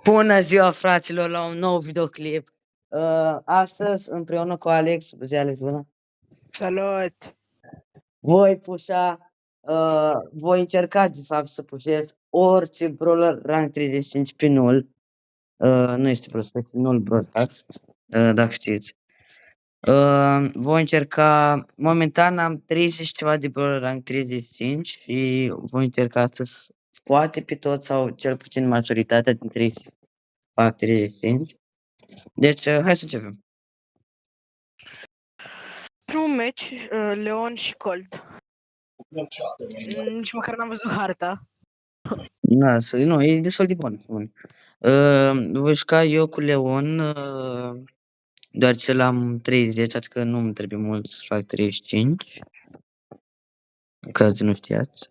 Bună ziua, fraților, la un nou videoclip. Astăzi, împreună cu Alex, zi Alex, bună, Salut! voi pușa, voi încerca, de fapt, să pușez orice brawler rank 35 pe null. Nu este prost, este null broadcast, dacă știți. Voi încerca, momentan am 30 ceva de brawler rank 35 și voi încerca să poate pe toți sau cel puțin majoritatea dintre ei să fac 35. Deci, hai să începem. Primul meci, Leon și Colt. Nici măcar n-am văzut harta. Nu, e destul de bun. Voi juca eu cu Leon, doar ce l-am 30, adică nu îmi trebuie mult să fac 35. În caz de nu știați.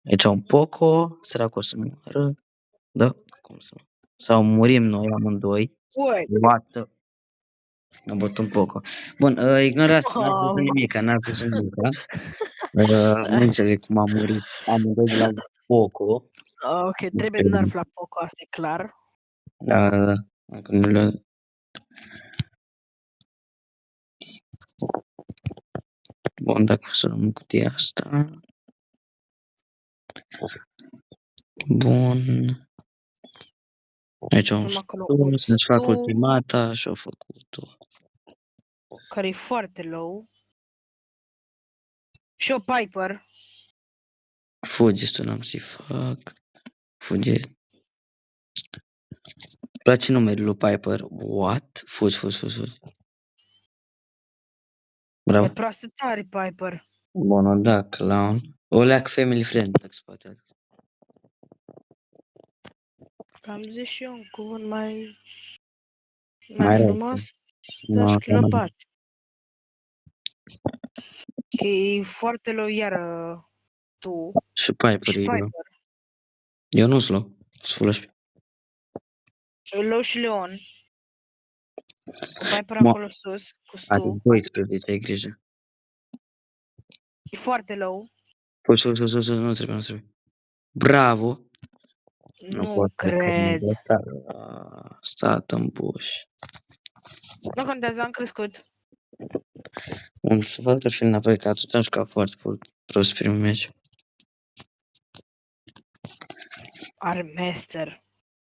Aici un Poco, săracul o să moară. Da, cum să nu. Sau murim noi amândoi. Ui! What? Am bătut un Poco. Bun, ignorați, n-ați văzut nimica, n-ați văzut nimica. Nu înțeleg cum am murit amândoi de la Poco. Ok, trebuie nerf la Poco, asta e clar. Da. Dacă nu le... Bun, dacă să luăm cutia asta. Bun. Aici un stul, să-și fac ultimata și-o făcut-o. Care e foarte low. Și o Piper. Fugi, să n-am să-i fac. Fuge. Îmi place numele lui Piper. What? Fugi. Bravo. E proastă tare, Piper. Bun, da, clown. O leac family friend, dacă se poate. Am zis și eu un cuvânt mai Mai frumos. Dași chilopat. Că e foarte low iar tu. Și Piper e eu. Eu nu-s low. Sunt full HP. Low și Leon. Cu Piper acolo sus, cu Stu. Are 12, ai grijă. E foarte low. Sus, nu trebuie. Bravo! Nu cred. Stat în buș. Nu contează, am crescut. Un să văd fi înapoi, că atunci am jucat foarte prost primul meci. Are master.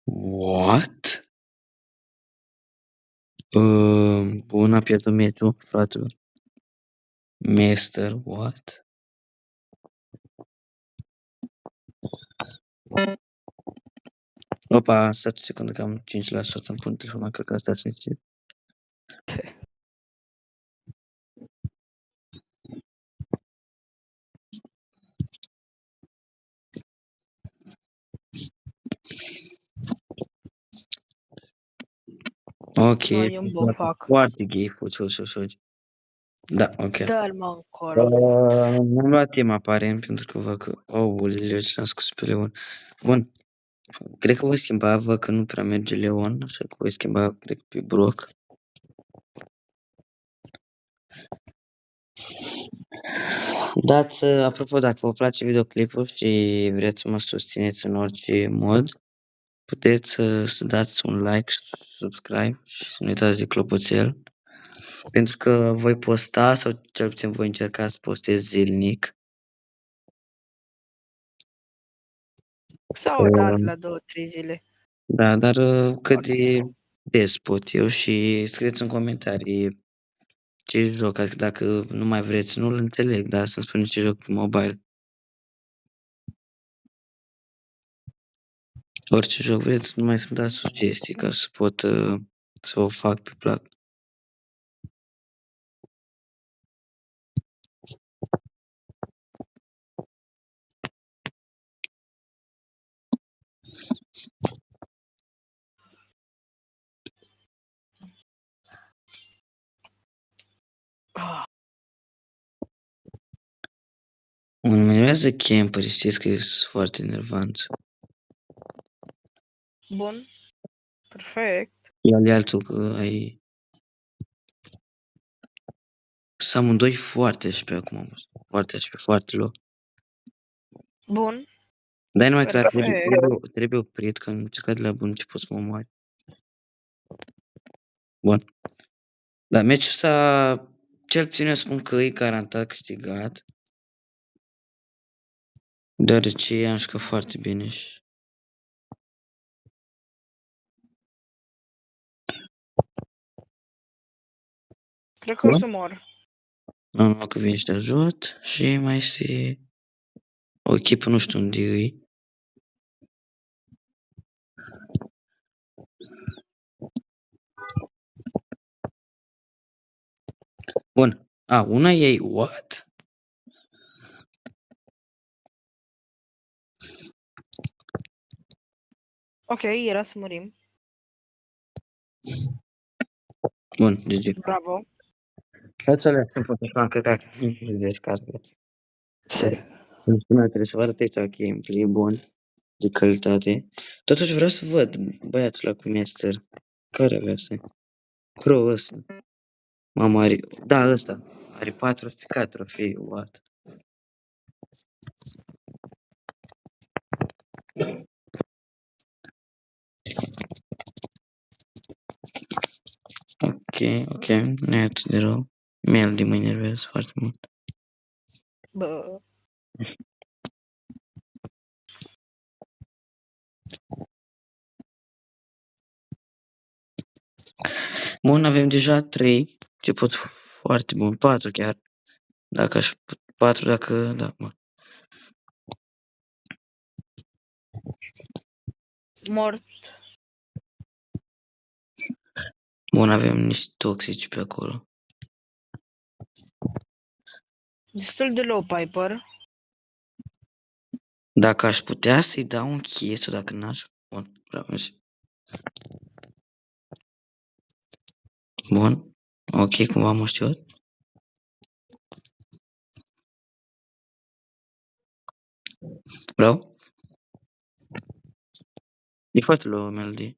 What? Bun, a pierdut meciul, fratelor. Master, what? Opa, stați o secundă că am 5%, îmi pun telefonul, cred că asta ați simțit. Ok, foarte gay, fugi. Da, ok. Dă-l mă încolo. Mi-am luat timp aparent, pentru că văd că, aoleu, ce l-am scos pe Leon. Bun, cred că voi schimba, văd că nu prea merge Leon, așa că voi schimba, cred că pe Brock. Dați, apropo, dacă vă place videoclipul și vreți să mă susțineți în orice mod, puteți să dați un like, subscribe și să nu uitați de clopoțel. Pentru că voi posta, sau cel puțin voi încerca să postez zilnic. Sau o dată la 2-3 zile. Da, dar cât de des pot eu și scrieți în comentarii ce joc, adică dacă nu mai vreți, nu-l înțeleg, dar să-mi spuneți ce joc pe mobile. Orice joc vreți, numai să-mi dați sugestii ca să pot să vă fac pe plac. Mă enervează camperii, știți că sunt foarte enervanți. Bun. Perfect. Ia altul că ai... Sunt amândoi foarte HP acum, foarte HP, foarte low. Bun. Dar numai clar Perfect. trebuie oprit, că am încercat de la bun început să mă omoare. Bun. Dar meciul ăsta, cel puțin eu spun că e garantat câștigat. Deoarece am jucat foarte bine și... Cred că o Bun. să mor. Am că vine și te ajut și mai este o echipă, nu știu unde e. Bun. Una ei, what? Ok, era să murim. Bun, GG. Bravo. Dați alea sunt foarte fan, cred că se descarcă. Trebuie să vă arăt aici gameplay bun, de calitate. Totuși vreau să văd băiatul ăla cu Master. Care avea să? Crow ăsta. Mama are... Da, ăsta. Are 400k trofei, what? Ok, net de rău. Melody mă enervez foarte mult. Bă. Bun, avem deja 3. Ce pot foarte bun. 4 chiar. Dacă aș... 4 dacă... Da, mă. Mort. Bun, avem niște toxici pe acolo. Destul de low, Piper. Dacă aș putea să-i dau un kiss sau dacă n-aș... Bun, vreau mersi. Bun. Ok, cumva am știut. Vreau. E foarte low melody.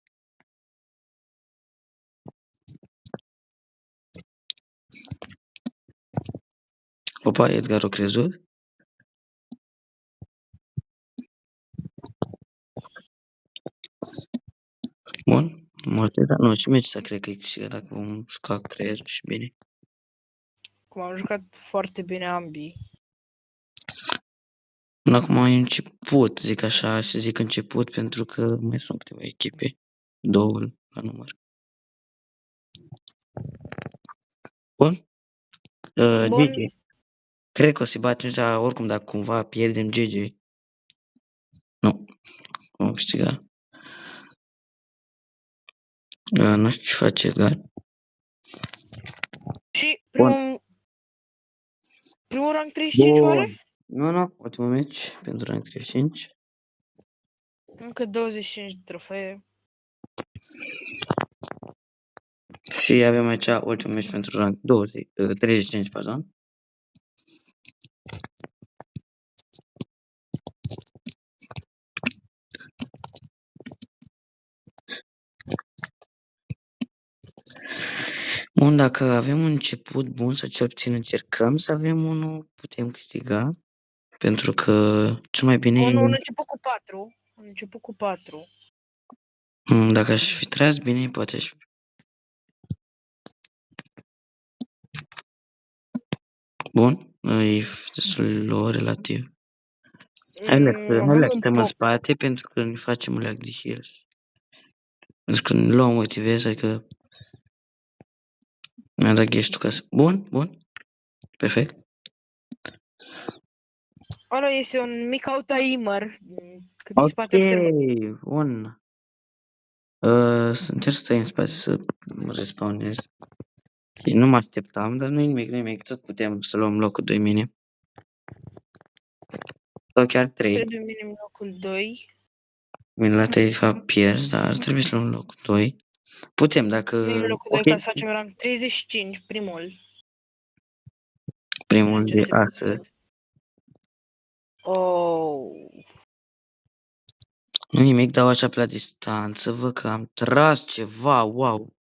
Opa, Edgar o crezut. Bun. Morteza. Nu, și meci să cred că e câștigat dacă vom juca creier și bine. Cum am jucat foarte bine ambii. Până acum e început, zic așa, și zic început pentru că mai sunt câteva echipe. 2 la număr. Bun. Bun. GG. Cred că o să-i batem, dar oricum dacă cumva pierdem GG. Nu. Vom câștiga. Nu știu ce face Edgar. Și Bun. primul rank 35 oare? Nu, ultimul meci pentru rank 35. Încă 25 de trofee. Și avem aici ultimul meci pentru rank 35, pardon. Bun, dacă avem un început bun, sau cel puțin încercăm să avem unul, putem câștiga. Pentru că cel mai bine... Un început cu 4. Un început cu 4. Dacă aș fi tras bine, poate aș... Bun, e destul low relativ. Hai să stăm în spate pentru că ne facem un leac de heals. Pentru că ne luăm motivez, adică mi-a dat gheștul ca să... Bun. Perfect. Ăla este un mic autoimer. Cât se poate observa. Ok, bun. Încerc să stai în spate să mă respawnez. Okay, nu mă așteptam, dar nu-i nimic. Tot putem să luăm locul 2 minim. Sau chiar 3. Trebuie minim locul 2. Bine, la 3 de fapt pierzi, dar trebuie să luăm locul 2. Putem, dacă... Minim locul 2 ca să facem rank 35, primul. Primul de astăzi. Oh. Nu nimic, dau așa pe la distanță, văd că am tras ceva, wow.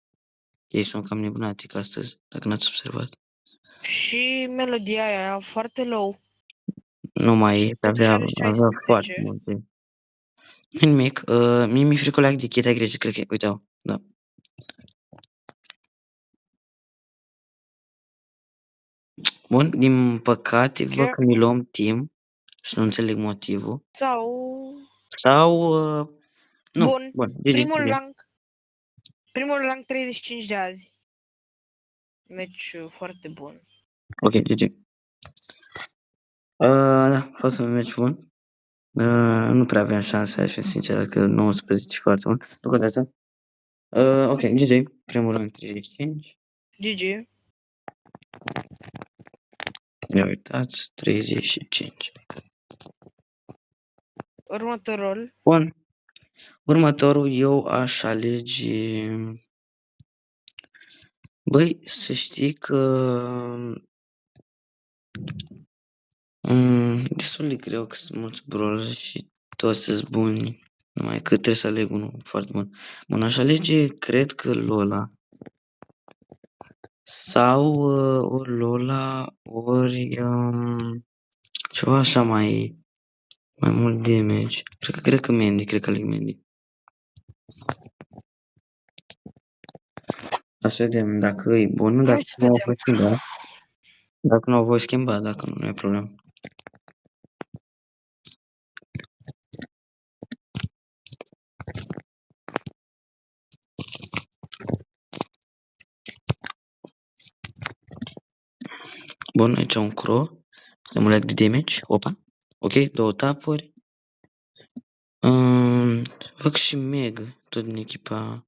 Ei sunt cam nebunatic astăzi, dacă n-ați observat. Și melodia aia foarte low. Nu mai avea foarte 16. multe. Nu nimic. Mie mi-e frică leac de cheta grece, cred că uite-o. Da. Bun, din păcate văd Ce? că ne luăm timp și nu înțeleg motivul. Sau... Sau... nu, Bun. bun, Primul GG. rank 35 de azi. Meci foarte bun. Ok, GG. Da, a fost un meci bun. Nu prea aveam șanse, aș fi sincer, că 19 foarte bun. Nu contează. Ok, GG. Primul rând 35. GG. Ne uitați, 35. Următorul. Bun. Următorul eu aș alege... Băi, să știi că... destul de greu că sunt mulți brawler și toți sunt buni. Numai că trebuie să aleg unul foarte bun. Bun, aș alege, cred că Lola. Sau ori Lola, ori ceva așa mai mult damage. Cred că Mandy, cred că aleg Mandy. Să vedem dacă e bun, dacă Hai să nu o vedem. voi schimba. Dacă nu o voi schimba, dacă nu e problemă. Bun, aici un crow. Le mă leg de damage. Opa. Ok, 2 tapuri. Văd și Meg, tot din echipa.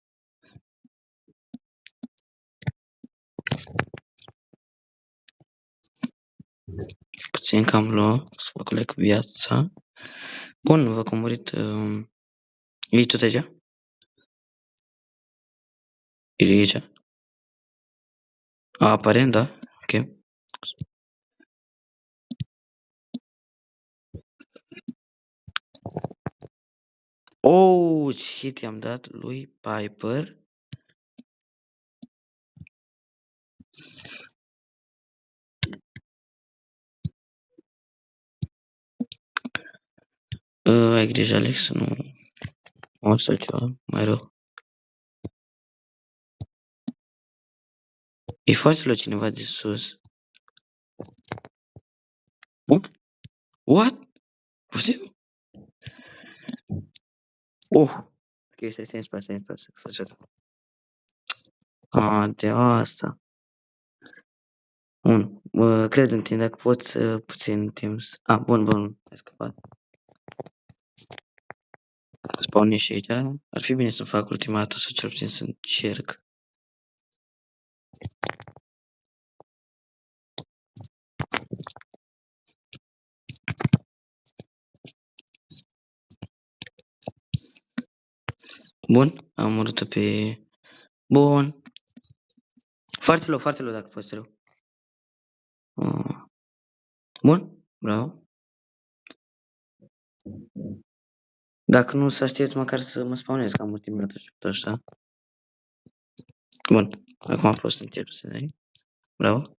Puțin cam low, să vă coleg viața. Bun, văd că a murit. E tot aici? E aici? Aparent, da. Ok. Oh, ce hit i-am dat lui Piper. Ai grijă, Alex, să nu o să ceva mai rău. E foarte la cineva de sus. What? Poftim? Oh! Ok, stai în spate, Face asta. De asta. Bun, cred în tine, dacă poți puțin timp. Bun, ai scăpat. Spawn și aici. Ar fi bine să fac ultima dată sau cel puțin să încerc. Bun, am omorât-o pe... Bun. Foarte low, dacă poți rău. Bun, bravo. Dacă nu să aștept măcar să mă spawnez, că am ultima dată și tot așa. Bun, acum pot să încep să dai. Bravo.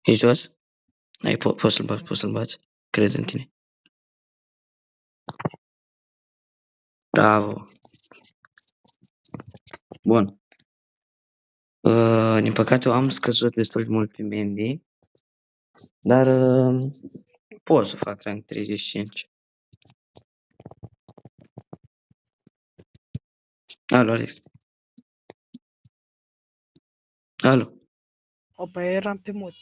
E jos? Ai, poți să-l bați. Cred în tine. Bravo. Bun. Din păcate am scăzut destul de mult pe Mandy. Dar pot să fac rank 35. Alo, Alex. Alo. Opa, eram pe mut.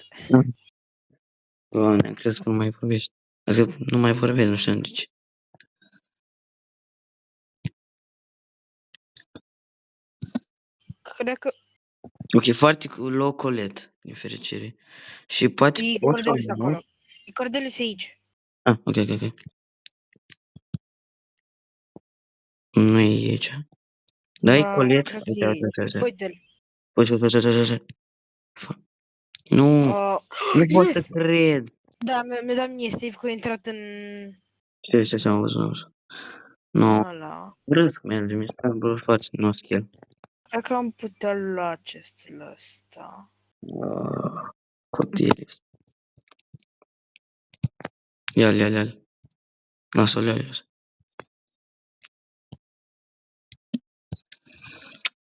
Doamne, crezi că nu mai vorbești. Adică nu mai vorbesc, nu știu de ce. Cred că Ok, foarte low Colette, din fericire. Și poate e pot să Cordelis nu? acolo. E Cordelis aici. Ok. Nu e aici. Da, e Colette. Cred că e aici. Uite-l. Uite. Nu, nu pot să Yes! cred. Da, mi-a dat mie save că a intrat în... Ce am văzut. Nu, Ăla. râs cu el, mi s-a bă, față, nu skill. Cred că am putea lua acestul ăsta. Copil. Ia-l. Lasă-o iau eu.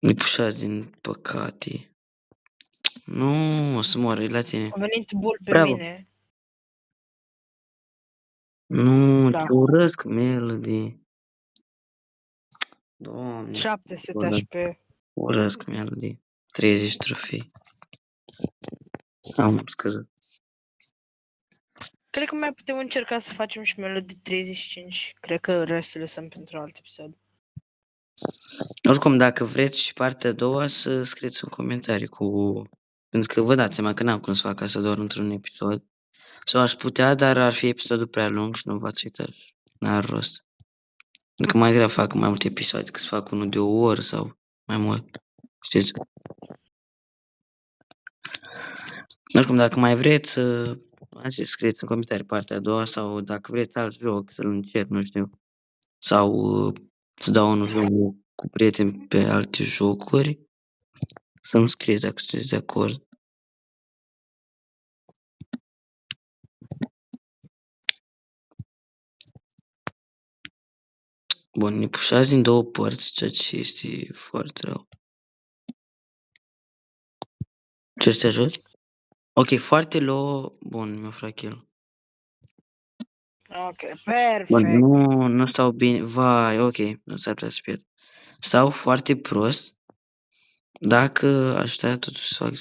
Nu-i pușați din păcate. Nu, o să moară, e la tine. A venit bull pe Bravo. mine. Nu, Da. ce urăsc Melody. Doamne, 700 HP. urăsc Melody. 30 trofei. Am scăzut. Cred că mai putem încerca să facem și Melody 35. Cred că restul lăsăm pentru alt episod. Oricum, dacă vreți și partea a doua, să scrieți un comentariu cu... Pentru că vă dați seama că n-am cum să fac asta doar într-un episod. Sau aș putea, dar ar fi episodul prea lung și nu v-ați uitat. N-ar rost. Pentru că mai greu fac mai multe episoade decât să fac unul de o oră sau mai mult. Știți? Oricum, dacă mai vreți, ați zis, scrieți în comentarii partea a doua sau dacă vreți alt joc să-l încerc, nu știu. Sau să dau unul joc cu prieteni pe alte jocuri. Să-mi scrieți dacă sunteți de acord. Bun, ne pușați din două părți, ceea ce este foarte rău. Ce să te ajut? Ok, foarte low. Bun, mi-a furat kill. Ok, Bun, perfect. nu stau bine. Vai, ok, nu s-ar putea să pierd. Stau foarte prost. Dacă aș putea totuși să fac.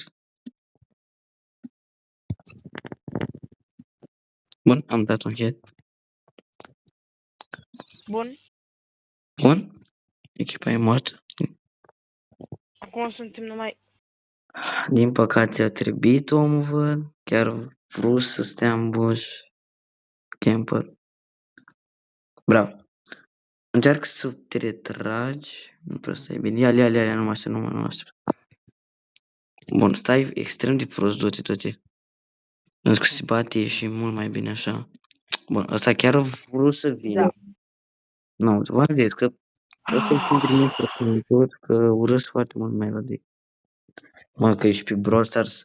Bun, am dat un hit. Bun. Bun. Echipa e moartă. Acum suntem numai... Din păcate a trebuit omul, văd. Chiar vrut să stea în bush. Camper. Bravo. Încearcă să te retragi. Nu prea stai bine. Ia, nu mă aștept. Bun, stai extrem de prost, du-te. Pentru că se bate și mult mai bine așa. Bun, ăsta chiar a vrut să vină. Da. Nu, v-am zis că ăsta e singurul meu preferator, că urăsc foarte mult Melody. Mă, că ești pe Brawl Stars,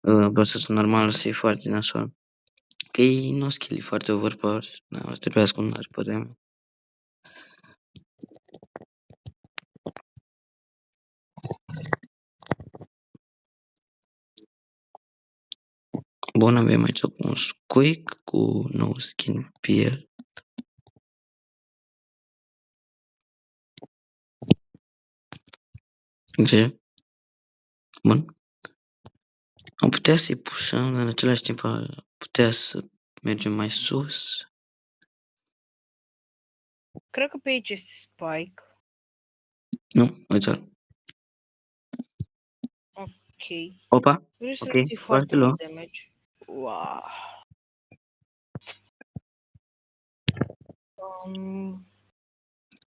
Brawl Stars normal să e foarte nasol. Că e no skill, e foarte overpowered. Da, o să trebuiască un mare putere. Bun, avem aici un Squeak cu nou skin pe el. Grijă. Bun. Am putea să-i pușăm, dar în același timp am putea să mergem mai sus. Cred că pe aici este Spike. Nu, uite-l. Ok. Opa, Vreau să ok, nu ții foarte foarte low. mult damage. Wow.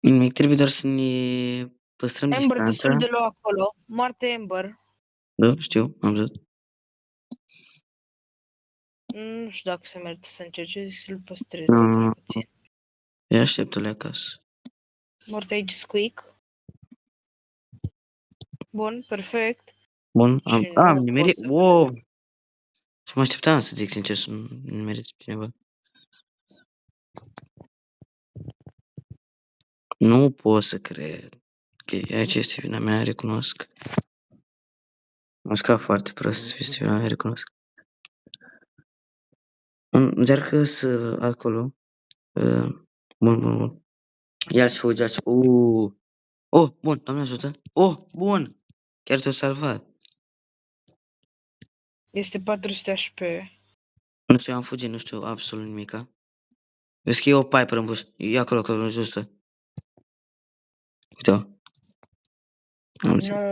Nimic, trebuie doar să ne păstrăm Ember destul distanța. de low acolo. Moarte Ember. Da, știu, am văzut. Nu știu dacă se merită să încerce, zic să-l păstrez totuși puțin. Ia așteaptă-le acasă. Moarte aici Squeak. Bun, perfect. Bun, Și am nu nimerit. pot să Wow! cred. Și mă așteptam să zic sincer să nu nimerit cineva. Nu pot să cred. Ok, aici este vina mea, recunosc. Am jucat foarte prost, este vina mea, recunosc. Încearcă să acolo. Bun. Ia-l și fugi, Oh, bun, Doamne ajută. Oh, bun! Chiar te-a salvat. Este 400 HP. Nu știu, am fugit, nu știu absolut nimica. Vezi că e o Piper în buș. E acolo, în justă. Uite-o. Am înțeles.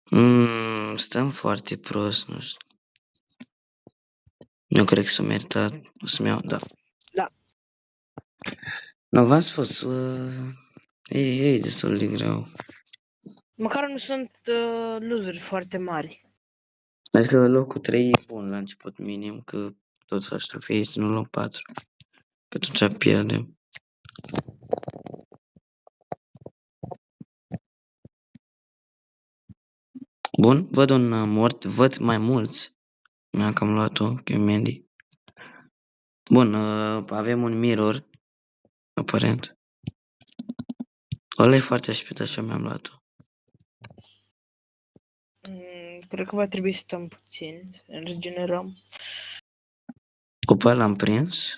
Nu. Stăm foarte prost, nu știu. Nu cred că s-a meritat. O să-mi iau, da. Da. Nu, v-am spus, e destul de greu. Măcar nu sunt losuri foarte mari. Adică locul 3 e bun la început minim, că tot faci trofei să nu luăm 4. Că atunci pierdem. Bun, văd un mort, văd mai mulți. Mi-am cam luat-o, că e Mandy. Bun, avem un mirror, aparent. Ăla e foarte așpit, așa mi-am luat-o. Cred că va trebui să stăm puțin, să ne regenerăm. Opa, l-am prins.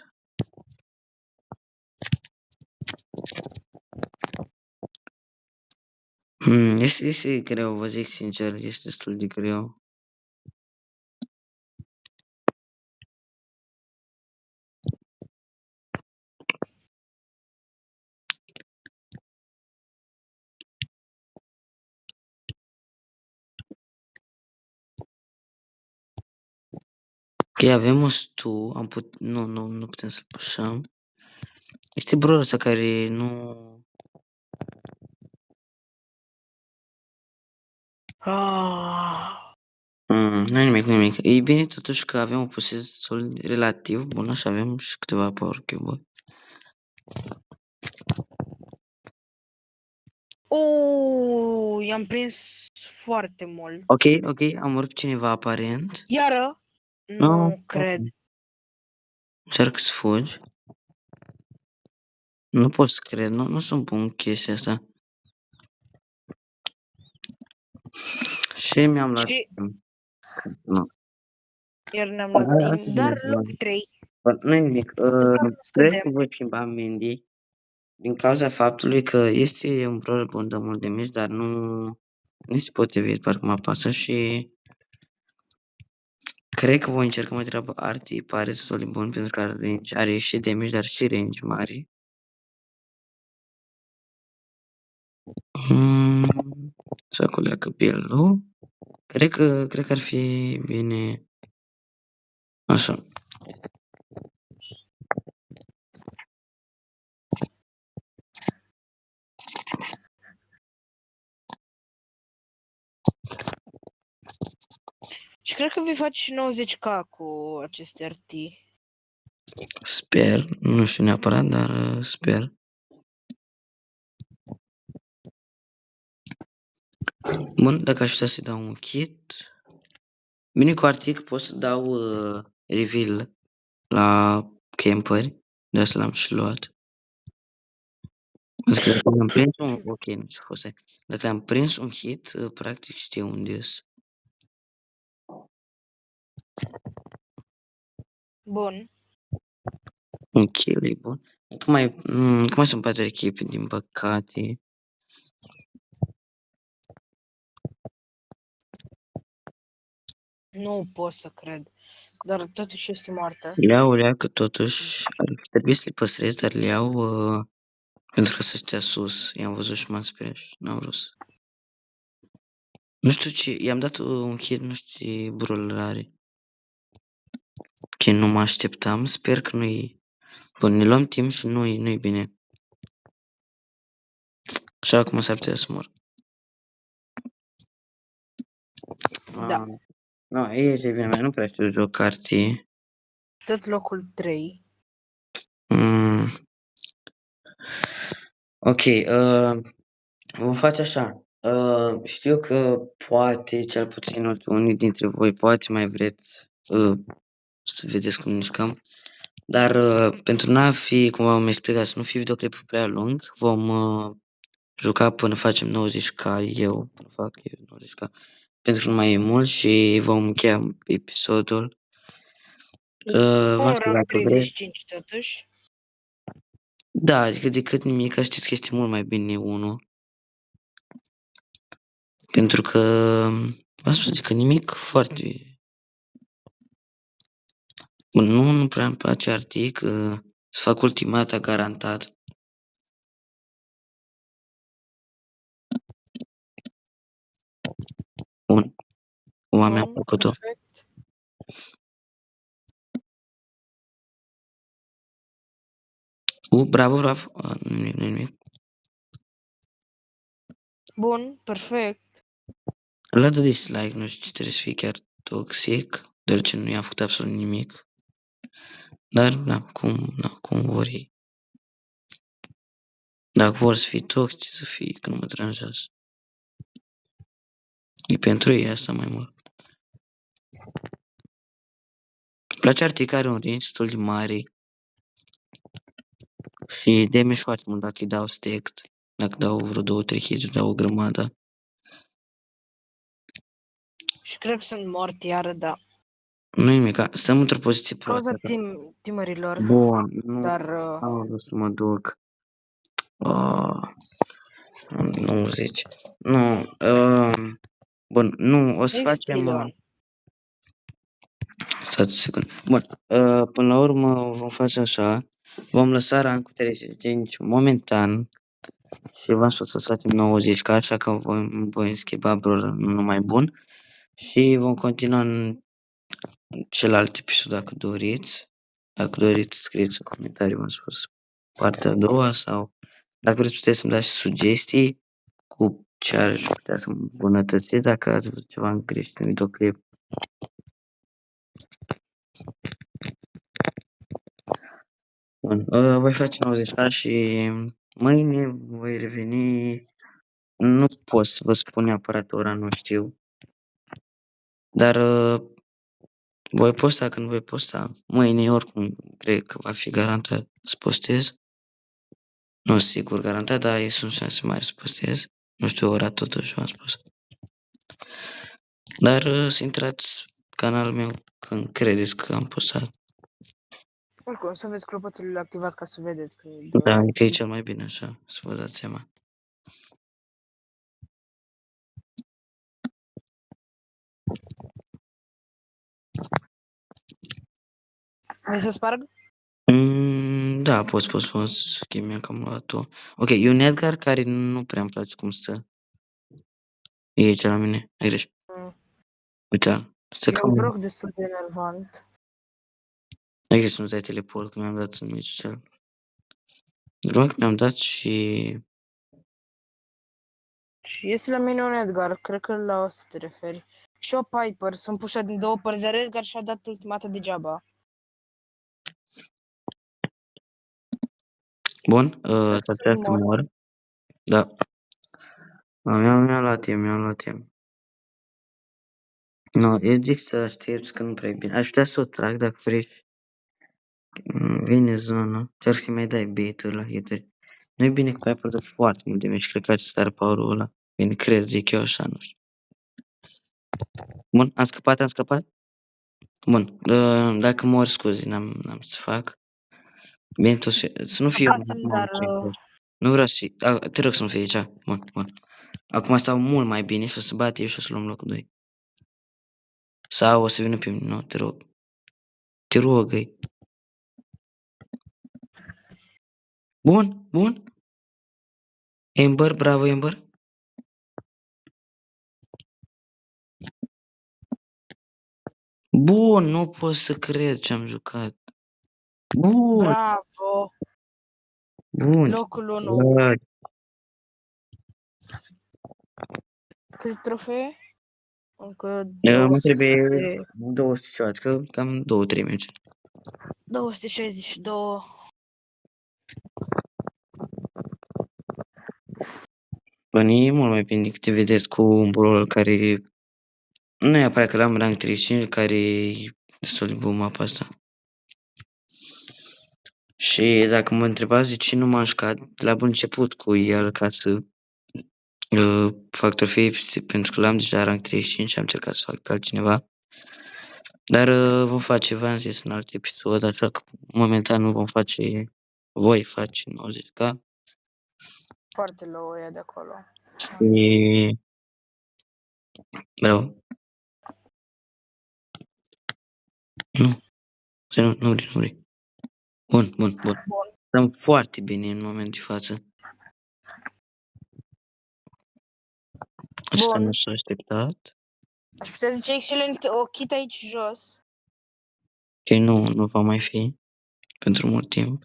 Este greu, vă zic sincer, este destul de greu. Ok, avem un stu, nu putem să-l pușăm. Este bro ăsta care nu... Nu nimic, nu nimic. E bine totuși că avem o poziție destul de relativ bună și avem și câteva power cube-uri. I-am prins foarte mult. Ok, am murit cineva aparent. Iară? No, Nu cred. Încerc să fugi. Nu pot să cred, nu sunt bun chestia asta. Și mi-am luat Și nu. iar ne-am luat timp, dar loc 3. Nu-i nimic. Nu Cred scădem. că voi schimba Mandy din cauza faptului că este un brawler bun de mult de mici, dar nu este potrivit, parcă mă apasă și cred că voi încerca mai degrabă Artie, pare destul de bun pentru că are și damage, dar și range mari. Să culeacă build-ul. Cred că ar fi bine așa. Și cred că vei face și 90k cu aceste RT. Sper, nu știu neapărat, dar sper. Bun, dacă aș putea să-i dau un kit. Bine, cu Arctic pot să dau reveal la camperi. De asta l-am și luat. Pentru că dacă am prins un... Ok, nu știu fost. Dacă am prins un hit, practic știu unde ies. Bun. Un kill e bun. Cum mai sunt 4 echipe, din păcate. Nu pot să cred. Dar totuși este moartă. Le-au, că totuși ar trebui să le păstrez, dar le iau pentru că să stea sus. I-am văzut și m-am speriat și n-am vrut să. Nu știu ce, i-am dat un hit, nu știu ce brul are. Ok, nu mă așteptam, sper că nu-i... Bun, ne luăm timp și nu-i bine. Așa acum s-ar putea să mor. Da. Nu, e bine, mai nu prea știu joc carții. Tot locul 3. Ok, vom face așa. Știu că poate, cel puțin, nu știu, unii dintre voi poate mai vreți să vedeți cum ne jucăm. Dar pentru n-a fi, cum v-am explicat, să nu fie videoclipul prea lung, vom juca până facem 90k, eu până fac eu 90k, pentru că nu mai e mult și vom încheia episodul. V-am spus, Ora dacă vreți. 35 totuși. Da, adică decât nimic, știți că este mult mai bine unul. Pentru că, v-am spus că nimic foarte... Bun, nu prea îmi place Arctic, să fac ultimata garantat. Bun, oamenii am făcut-o. Perfect. Bravo, bravo. Nu nimic. Bun, perfect. Ăla de dislike, nu știu ce trebuie să fie chiar toxic, deoarece nu i-am făcut absolut nimic. Dar, da, cum vor ei. Dacă vor să fie toxic, să fie, că nu mă deranjează. E pentru ei asta mai mult. Îmi place Arctic, are un range destul de mare. Și damage foarte mult dacă îi dau stacked. Dacă dau vreo 2-3 hits, dau o grămadă. Și cred că sunt mort iară, da. Nu-i nimic, stăm într-o poziție Cauza proastă. timerilor, Bun, nu dar am vrut să mă duc. Am 90. Nu, bun, nu, o să există facem... Leon. Stați o secundă. Bun, până la urmă vom face așa. Vom lăsa rankul 35 momentan și v-am spus să facem 90, ca așa că voi schimba nu mai bun. Și vom continua în celălalt episod dacă doriți. Dacă doriți, scrieți în comentarii, v-am spus, partea a doua sau dacă vreți puteți să-mi dați sugestii cu ce ar putea să îmbunătățiți dacă ați văzut ceva în greșit în videoclip. Bun, voi face 90 și mâine voi reveni. Nu pot să vă spun neapărat ora, nu știu. Dar voi posta când voi posta. Mâine oricum cred că va fi garantat să postez. Nu sigur garantat, dar sunt șanse mari să postez. Nu știu ora totuși v-am spus. Dar să intrați canalul meu când credeți că am postat. Oricum, să aveți clopoțelul activat ca să vedeți că Da, că e cel mai bine așa, să vă dați seama. Vrei să sparg? Da, poți, că mi-am cam luat-o. Ok, e un Edgar care nu prea îmi place cum stă. E aici la mine, ai greșit. Uite, stă E cam... un broc destul de enervant. Ai greșit, nu-ți dai teleport, că mi-am dat în micicel. Rog, mi-am dat și... Și este la mine un Edgar, cred că la asta te referi. Și o Piper, sunt pușa din două părți, dar Edgar și-a dat ultimata degeaba. Bun, Să să mor. Da. Mi-am luat timp. Nu, eu zic să aștepți că nu prea e bine. Aș putea să o trag dacă vrei. Vine zona. Încerc să mai dai bait-uri la hituri. Nu e bine că ai pierdut foarte mult de mici. Cred că ai star power-ul ăla. Bine, cred, zic eu așa, nu știu. Bun, am scăpat. Bun, dacă mor, scuze, n-am să fac. Bine, tot să nu fiu... Dar Nu vreau să fii... Te rog să nu fii aici. Bun. Acum stau mult mai bine și o să bat eu și o să luăm locul 2. Sau o să vină pe mine. Nu, te rog. Te rog, îi. Bun. Amber, bravo, Amber. Bun, nu pot să cred ce am jucat. Bun. bravo! Bun. Locul 1. Bă, Câte trofee? Încă mă trebuie 200. 200 ceva, că cam 2-3 meci. 262. Bă, e mult mai bine decât te vedeți cu un brawler care... Nu e neapărat că l-am rank 35, care e destul de bun mapa asta. Și dacă mă întrebați de ce nu m-am jucat de la bun început cu el ca să fac trofei, pentru că l-am deja rank 35 și am încercat să fac pe altcineva. Dar vom face, v-am zis, în alt episod, așa că momentan nu vom face, voi face 90k. Foarte low e de acolo. Și... Bravo. Nu vrei. Bun. Stăm foarte bine în momentul de față. Asta nu s-a așteptat. Aș putea zice excelent, o kit aici jos. Ok, nu va mai fi pentru mult timp.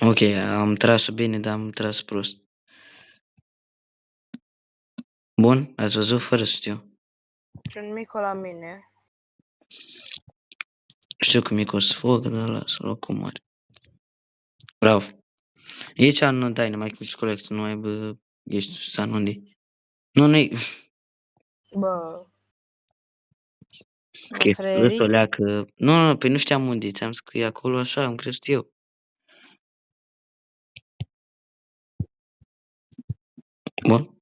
Ok, am tras-o bine, dar am tras prost. Bun, ați văzut fără să știu. Și un mic la mine. Știu că mic o să fugă, dar lasă locul mare. Bravo. Aici în Dynamite Mix Collection nu aibă ești Sanundi. Nu, nu-i... Bă. E Frerii. să o leacă... Nu, păi nu știam unde, ți-am zis că e acolo așa, am crezut eu. Bun.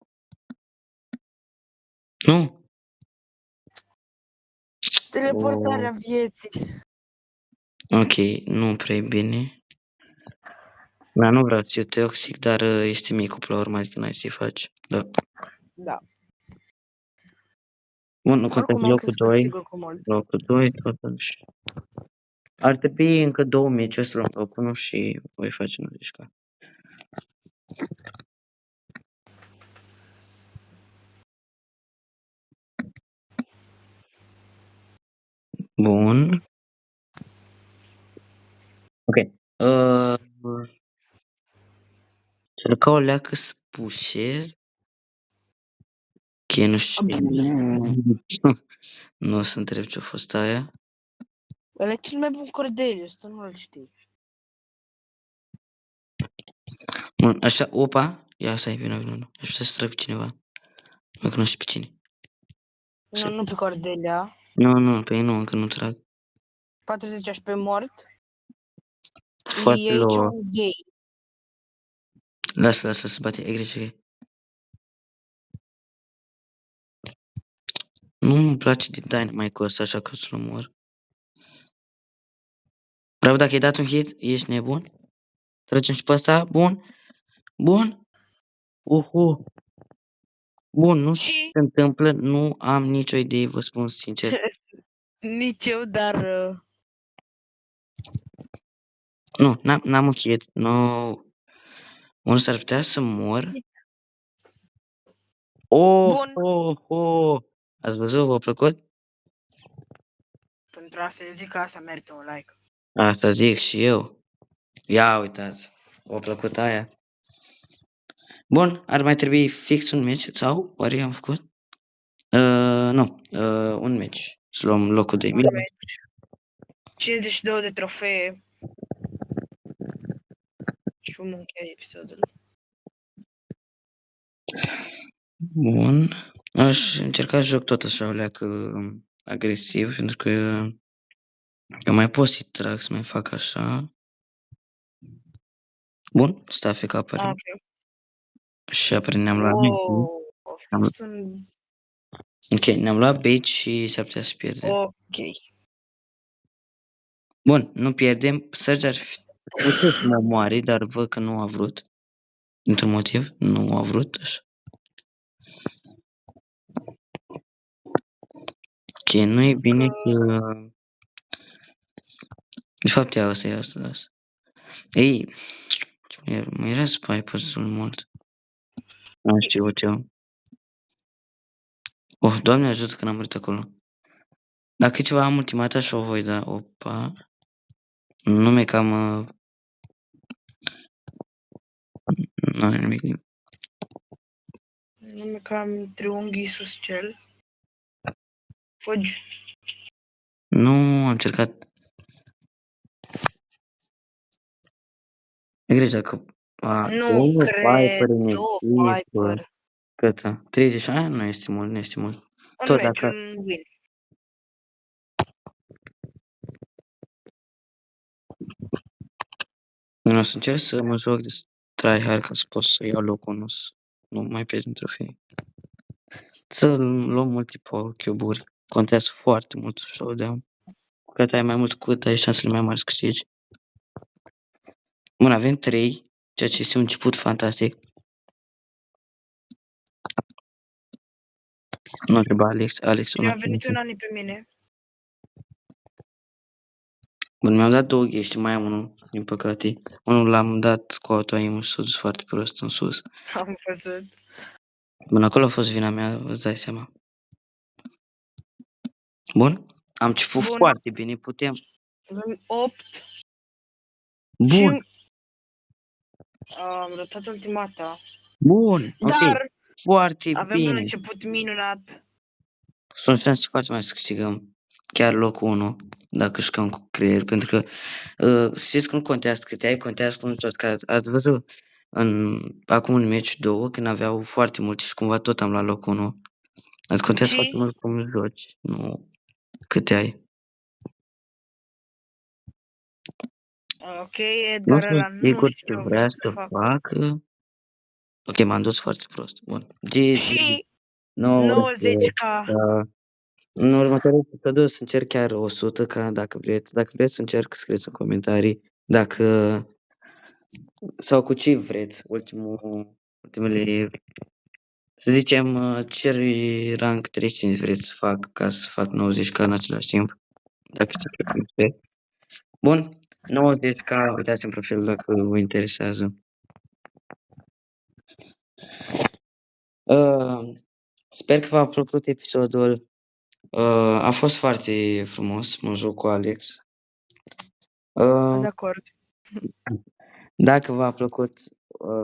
Nu. Teleportarea vieții. Ok, nu prea e bine. Dar nu vreau să fiu toxic, dar ești micul la urmă, adică n-ai să-i faci. Da. Da. Bun, nu contează Oricum am locul crescut 2. sigur cu mult. Locul 2, totuși. Ar trebui încă 2 meci, o să luăm locul 1 și voi face 90k. Bun. Ok. Cel ca o leacă spușe. Ok, nu știu. Nu o să întreb ce-a fost aia. Ăla e cel mai bun Cordelius, tu nu-l știi. Bun, așa, opa. Ia stai, vină. Aș putea să trag pe cineva. Nu cunoști pe cine. Nu pe Cordelia. Nu, pe ei nu, încă nu trag. 40 HP mort. Foarte E aici low. un gay. Lasă să bate. E greșit. Nu-mi place de Dynamite-ul ăsta, așa că o să-l omor. Bravo, dacă ai dat un hit, ești nebun. Trecem și pe ăsta. Bun. Bun, nu știu ce se întâmplă. Nu am nicio idee, vă spun sincer. Nici eu, dar... Nu, n-am un hit. No. Unul s-ar putea să mor. Bun. Ați văzut? V-a plăcut? Pentru asta eu zic că asta merită un like. Asta zic și eu. Ia uitați. V-a plăcut aia. Bun, ar mai trebui fix un meci sau? Oare am făcut? Nu, un meci. Să luăm locul de 52 de trofee. Și vom încheia episodul. Bun. Aș încerca să joc tot așa o leacă agresiv, pentru că eu mai pot să-i trag, să mai fac așa. Bun, stai FK apare. Ok. Și apare ne-am luat. A fost un... Ok, ne-am luat bait și s-ar putea să pierdem. Ok. Bun, nu pierdem. Serge ar fi putut să mă moare, dar văd că nu a vrut. Dintr-un motiv, nu a vrut așa. Ok, nu e bine că... De fapt, ia asta, lasă. Ei, mă era să pai destul mult. Nu știu ce. Oh, Doamne ajută că n-am murit acolo. Dacă e ceva am ultimata și o voi da. Opa. Nume cam... Nu are nimic. Nume cam triunghi sus cel. Fugi. Nu, am încercat. E greșit că... Nu cred. Piper. Cât? 30 ani? Nu este mult, nu este mult. Un Tot match, dacă... un win. Nu o să încerc să mă joc de tryhard ca să pot să iau locul 1, nu mai pierd în trofee. Să luăm multiple cube-uri. Contează foarte mult showdown. Cu cât ai mai mult, cu cât ai șansele mai mari să câștigi. Bun, avem 3, ceea ce este un început fantastic. Nu întreba Alex. Cine a venit un an pe mine? Bun, mi-am dat 2 ghești, mai am unul, din păcate. Unul l-am dat cu auto-aim și s-a dus foarte prost în sus. Am văzut. Bun, acolo a fost vina mea, îți dai seama. Bun, am început foarte bine, putem. Avem 8. Bun. Am rotat ultimata. Bun, ok. Dar Foarte avem bine. un început minunat. Sunt șanse foarte mari să câștigăm chiar locul 1 dacă jucăm cu creier, pentru că știți că nu contează câte ai, contează cum joci. Ați văzut acum un meci, 2, când aveau foarte multe și cumva tot am luat locul 1. Îți contează Și? foarte mult cum joci, nu câte ai. Ok, Nu Edgar sunt ăla nu sigur știu ce ce vrea vreau să să fac. facă. Ok, m-am dus foarte prost. Bun. GG. Și 90k. 90k. În următorul episod să încerc chiar 100, ca dacă vreți. Dacă vreți să încerc, scrieți în comentarii. Dacă... Sau cu ce vreți. Ultimele... Să zicem, ce rank 35 vreți să fac ca să fac 90k în același timp. Dacă știți. Bun. 90k, uitați în profil dacă vă interesează. Sper că v-a plăcut episodul. A fost foarte frumos, mă joc cu Alex. De acord. Dacă v-a plăcut,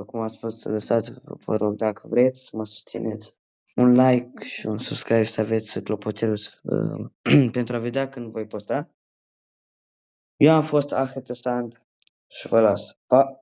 cum am spus, să lăsați, vă rog, dacă vreți, să mă susțineți. Un like și un subscribe să aveți clopoțelul pentru a vedea când voi posta. Eu am fost Ahetastand și vă las. Pa!